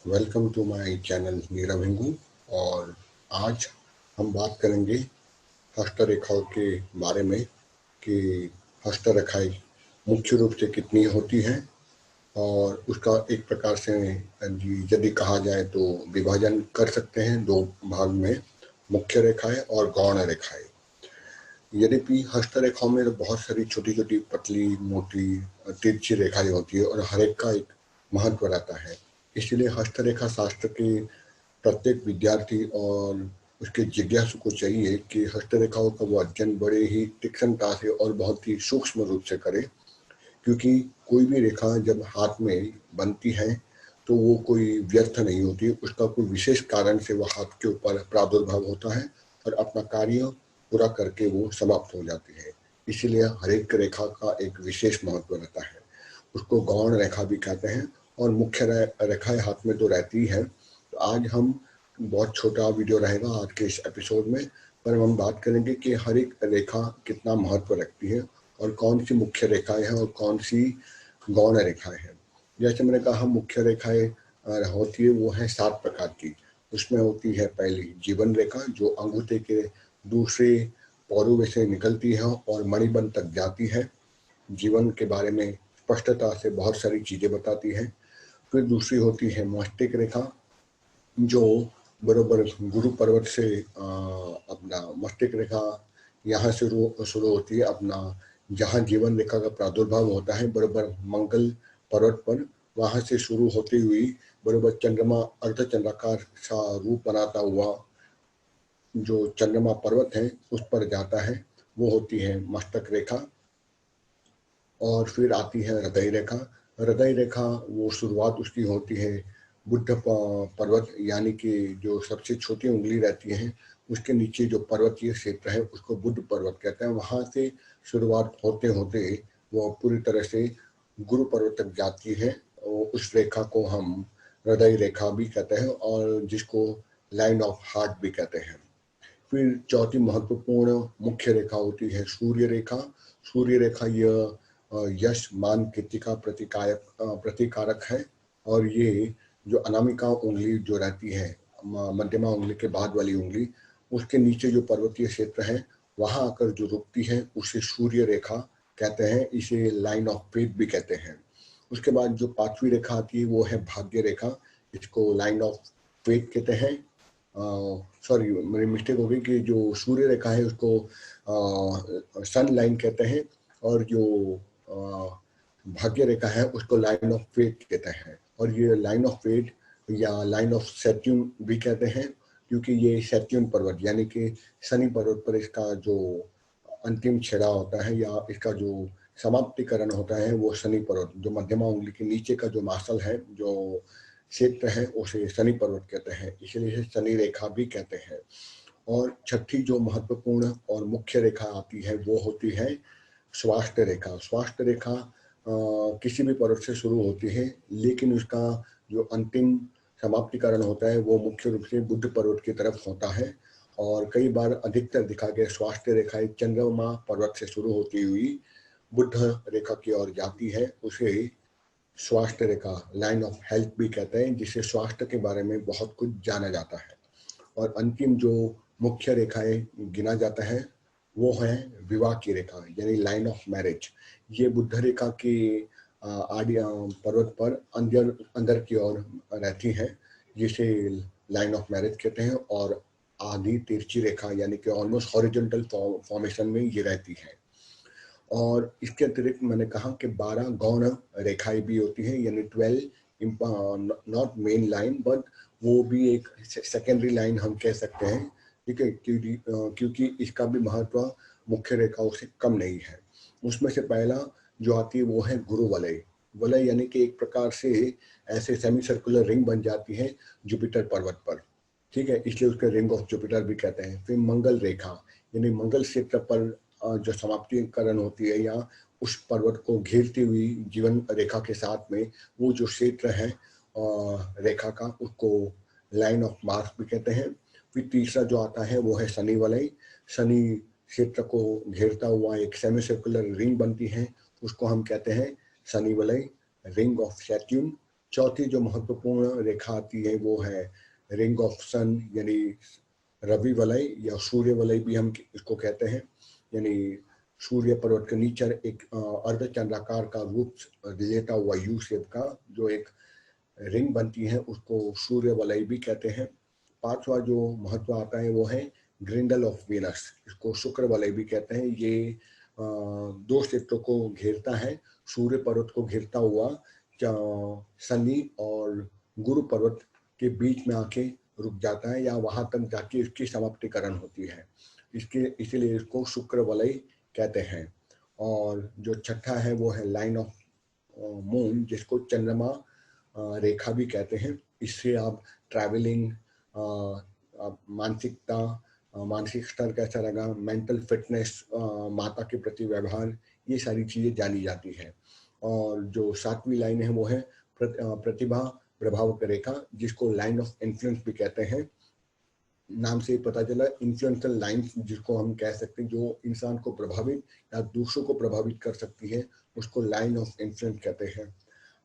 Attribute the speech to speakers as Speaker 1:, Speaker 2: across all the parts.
Speaker 1: Welcome to my channel Nirav Hingu. और आज हम बात करेंगे हस्तरेखाओं के बारे में कि हस्तरेखाएं मुख्य रूप से कितनी होती हैं और उसका एक प्रकार से यदि कहा जाए तो विभाजन कर सकते हैं दो भाग में, मुख्य रेखाएं और गौण रेखाएं। यद्यपि हस्तरेखाओं में तो बहुत सारी छोटी छोटी पतली मोटी तिरछी रेखाएं होती है और हर एक का एक महत्व रहता है। इसलिए हस्तरेखा शास्त्र के प्रत्येक विद्यार्थी और उसके जिज्ञासु को चाहिए कि हस्तरेखाओं का वो अध्ययन बड़े ही तीक्ष्णता से और बहुत ही सूक्ष्म रूप से करे, क्योंकि कोई भी रेखा जब हाथ में बनती है तो वो कोई व्यर्थ नहीं होती, उसका कोई विशेष कारण से वो हाथ के ऊपर प्रादुर्भाव होता है और अपना कार्य पूरा करके वो समाप्त हो जाती है। इसीलिए हर एक रेखा का एक विशेष महत्व रहता है। उसको गौण रेखा भी कहते हैं और मुख्य रेखाएं हाथ में तो रहती है। तो आज हम बहुत छोटा वीडियो रहेगा आज के इस एपिसोड में, पर हम बात करेंगे कि हर एक रेखा कितना महत्व रखती है और कौन सी मुख्य रेखाएं हैं और कौन सी गौण रेखाएं हैं। जैसे मैंने कहा, मुख्य रेखाएं होती है वो है 7 प्रकार की। उसमें होती है पहली जीवन रेखा, जो अंगूठे के दूसरे पौरुवे से निकलती है और मणिबंध तक जाती है। जीवन के बारे में स्पष्टता से बहुत सारी चीजें बताती है। फिर दूसरी होती है मस्तिष्क रेखा, जो बरोबर गुरु पर्वत से अपना मस्तिष्क रेखा यहाँ से शुरू होती है। अपना जहाँ जीवन रेखा का प्रादुर्भाव होता है बरोबर मंगल पर्वत पर, वहां से शुरू होती हुई बरोबर चंद्रमा अर्धचंद्राकार सा रूप बनाता हुआ जो चंद्रमा पर्वत है उस पर जाता है, वो होती है मस्तक रेखा। और फिर आती है हृदय रेखा। हृदय रेखा वो शुरुआत उसकी होती है बुद्ध पर्वत, यानी कि जो सबसे छोटी उंगली रहती है उसके नीचे जो पर्वतीय क्षेत्र है उसको बुद्ध पर्वत कहते हैं। वहां से शुरुआत होते होते वो पूरी तरह से गुरु पर्वत तक जाती है। उस रेखा को हम हृदय रेखा भी कहते हैं और जिसको लाइन ऑफ हार्ट भी कहते हैं। फिर चौथी महत्वपूर्ण मुख्य रेखा होती है सूर्य रेखा। सूर्य रेखा यह यश मान कीर्ति का प्रतिकारक है। और ये जो अनामिका उंगली जो रहती है, मध्यमा उंगली के बाद वाली उंगली, उसके नीचे जो पर्वतीय क्षेत्र है वहां आकर जो रुकती है उसे सूर्य रेखा कहते हैं। इसे लाइन ऑफ फेथ भी कहते हैं। उसके बाद जो पांचवी रेखा आती है वो है भाग्य रेखा। इसको लाइन ऑफ फेथ कहते हैं। सॉरी, मेरी मिस्टेक हो गई कि जो सूर्य रेखा है उसको सन लाइन कहते हैं और जो भाग्य रेखा है उसको लाइन ऑफ फेट कहते हैं। और ये लाइन ऑफ फेट या लाइन ऑफ सैट्यून भी कहते हैं, क्योंकि ये सैट्यून पर्वत यानी कि शनि पर्वत पर इसका जो अंतिम छेड़ा होता है या इसका जो समाप्तिकरण होता है वो शनि पर्वत, जो मध्यमा उंगली के नीचे का जो मासल है, जो क्षेत्र है, उसे शनि पर्वत कहते हैं। इसलिए इसे शनि रेखा भी कहते हैं। और छठी जो महत्वपूर्ण और मुख्य रेखा आती है वो होती है स्वास्थ्य रेखा। स्वास्थ्य रेखा किसी भी पर्वत से शुरू होती है, लेकिन उसका जो अंतिम समाप्तिकरण होता है वो मुख्य रूप से बुद्ध पर्वत की तरफ होता है। और कई बार अधिकतर दिखा गया स्वास्थ्य रेखाएं चंद्रमा पर्वत से शुरू होती हुई बुद्ध रेखा की ओर जाती है। उसे स्वास्थ्य रेखा लाइन ऑफ हेल्थ भी कहते हैं, जिससे स्वास्थ्य के बारे में बहुत कुछ जाना जाता है। और अंतिम जो मुख्य रेखाएं गिना जाता है वो है विवाह की रेखा यानी लाइन ऑफ मैरिज। ये बुद्ध रेखा के आदि पर्वत पर अंदर अंदर की ओर रहती है, जिसे लाइन ऑफ मैरिज कहते हैं। और आधी तिरछी रेखा यानी कि ऑलमोस्ट हॉरिजॉन्टल फॉर्मेशन में ये रहती है। और इसके अतिरिक्त मैंने कहा कि 12 गौण रेखाएं भी होती हैं, यानी 12 नॉट मेन लाइन बट वो भी एक सेकेंडरी लाइन हम कह सकते हैं। ठीक है, क्योंकि इसका भी महत्व मुख्य रेखाओं से कम नहीं है। उसमें से पहला जो आती है वो है गुरु वलय। वलय यानी कि एक प्रकार से ऐसे सेमी सर्कुलर रिंग बन जाती है जुपिटर पर्वत पर। ठीक है, इसलिए उसके रिंग ऑफ जुपिटर भी कहते हैं। फिर मंगल रेखा यानी मंगल क्षेत्र पर जो समाप्तिकरण होती है या उस पर्वत को घेरती हुई जीवन रेखा के साथ में वो जो क्षेत्र है रेखा का, उसको लाइन ऑफ मार्स भी कहते हैं। फिर तीसरा जो आता है वो है शनि वलय। शनि क्षेत्र को घेरता हुआ एक सेमी सर्कुलर रिंग बनती है, उसको हम कहते हैं शनि वलय, रिंग ऑफ सैट्यून। चौथी जो महत्वपूर्ण रेखा आती है वो है रिंग ऑफ सन, यानी रवि वलय या सूर्य वलय भी हम इसको कहते हैं। यानी सूर्य पर्वत के नीचे एक अर्धचंद्राकार का रूप लेता हुआ यू शेप का जो एक रिंग बनती है उसको सूर्य वलय भी कहते हैं। पांचवा जो महत्व आता है वो है ग्रिंडल ऑफ वीनस, इसको शुक्र वलय भी कहते हैं। ये दो क्षेत्रों को घेरता है, सूर्य पर्वत को घेरता हुआ शनि और गुरु पर्वत के बीच में आके रुक जाता है या वहां तक जाके इसकी समाप्तिकरण होती है, इसके इसीलिए इसको शुक्र वलय कहते हैं। और जो छठा है वो है लाइन ऑफ मून, जिसको चंद्रमा रेखा भी कहते हैं। इससे आप ट्रैवलिंग, मानसिकता, मानसिक स्तर कैसा लगा, मेंटल फिटनेस, माता के प्रति व्यवहार, ये सारी चीजें जानी जाती है। और जो सातवीं लाइन है वो है प्रतिभा प्रभाव रेखा, जिसको लाइन ऑफ इन्फ्लुएंस भी कहते हैं। नाम से पता चला इन्फ्लुएंशियल लाइन, जिसको हम कह सकते हैं जो इंसान को प्रभावित या दूसरों को प्रभावित कर सकती है, उसको लाइन ऑफ इन्फ्लुएंस कहते हैं।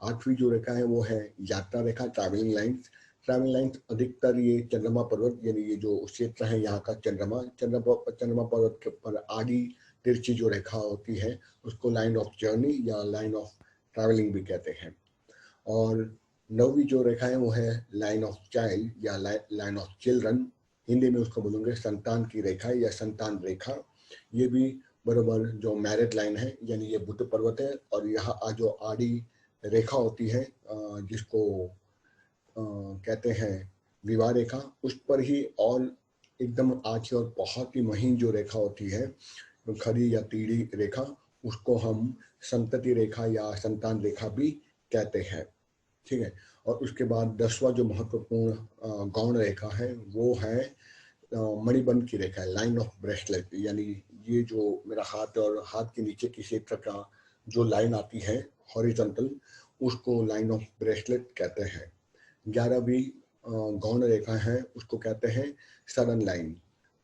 Speaker 1: आठवीं जो रेखा है वो है यात्रा रेखा, ट्रैवलिंग लाइन्स। ट्रैवलिंग लाइन्स अधिकतर ये चंद्रमा पर्वत, यानी ये जो क्षेत्र है यहाँ का चंद्रमा पर्वत के ऊपर आड़ी तिरछी जो रेखा होती है उसको लाइन ऑफ जर्नी या लाइन ऑफ ट्रैवलिंग भी कहते हैं। और नौवीं जो रेखा है वो है लाइन ऑफ चाइल्ड या लाइन ऑफ चिल्ड्रन, हिंदी में उसको बोलेंगे संतान की रेखा या संतान रेखा। ये भी बराबर जो मैरिड लाइन है, यानी ये बुद्ध पर्वत है और यहाँ जो आड़ी रेखा होती है जिसको कहते हैं विवाह रेखा, उस पर ही और एकदम आछी और बहुत ही महीन जो रेखा होती है खड़ी या तीड़ी रेखा, उसको हम संतति रेखा या संतान रेखा भी कहते हैं। ठीक है। और उसके बाद 10वां जो महत्वपूर्ण गौण रेखा है वो है मणिबंध की रेखा है, लाइन ऑफ ब्रेसलेट। यानी ये जो मेरा हाथ और हाथ के नीचे की क्षेत्र का जो लाइन आती है हॉरिजॉन्टल, उसको लाइन ऑफ ब्रेसलेट कहते हैं। 11वीं गौण रेखा है उसको कहते हैं सडन लाइन,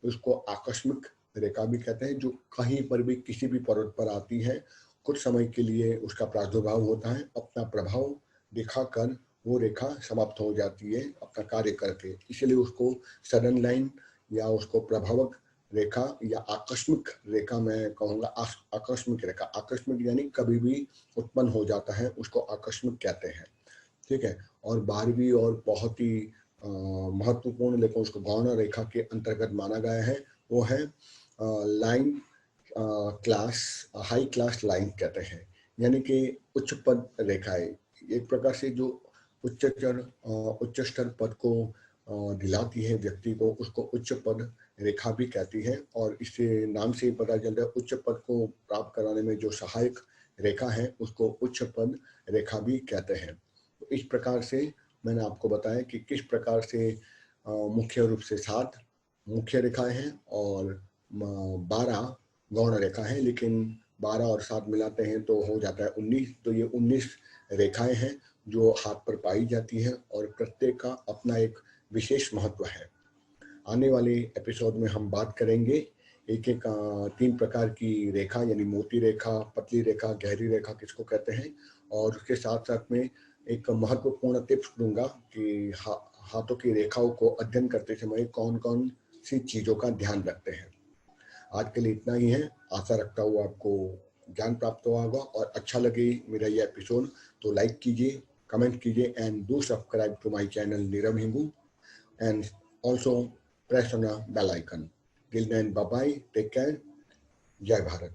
Speaker 1: उसको आकस्मिक रेखा भी कहते हैं, जो कहीं पर भी किसी भी पर्वत पर आती है, कुछ समय के लिए उसका प्रादुर्भाव होता है, अपना प्रभाव दिखाकर वो रेखा समाप्त हो जाती है अपना कार्य करके, इसलिए उसको सडन लाइन या उसको प्रभावक रेखा या आकस्मिक रेखा मैं कहूँगा। आकस्मिक रेखा, आकस्मिक यानी कभी भी उत्पन्न हो जाता है, उसको आकस्मिक कहते हैं। ठीक है। और 12वीं और बहुत ही महत्वपूर्ण, लेकिन उसको गौण रेखा के अंतर्गत माना गया है, वो है line class, high class line कहते हैं, यानी कि उच्च पद रेखाएं। एक प्रकार से जो उच्च स्तर पद को दिलाती है व्यक्ति को, उसको उच्च पद रेखा भी कहती है। और इससे नाम से ही पता चलता है उच्च पद को प्राप्त कराने में जो सहायक रेखा है उसको उच्च पद रेखा भी कहते हैं। तो इस प्रकार से मैंने आपको बताया कि किस प्रकार से मुख्य रूप से 7 मुख्य रेखाएं हैं और 12 गौण रेखा है, लेकिन 12 और 7 मिलाते हैं तो हो जाता है 19। तो ये 19 रेखाएं हैं जो हाथ पर पाई जाती हैं और प्रत्येक का अपना एक विशेष महत्व है। आने वाले एपिसोड में हम बात करेंगे एक एक 3 प्रकार की रेखा, यानी मोटी रेखा, पतली रेखा, गहरी रेखा किसको कहते हैं, और उसके साथ साथ में एक महत्वपूर्ण टिप्स दूंगा कि हाथों की रेखाओं को अध्ययन करते समय कौन कौन सी चीजों का ध्यान रखते हैं। आज के लिए इतना ही है। आशा रखता हूँ आपको ज्ञान प्राप्त हुआ होगा और अच्छा लगे मेरा ये एपिसोड तो लाइक कीजिए, कमेंट कीजिए and do subscribe to my channel Nirav Hingu and also press on the bell icon. Till then, bye bye, take care, Jai Bharat.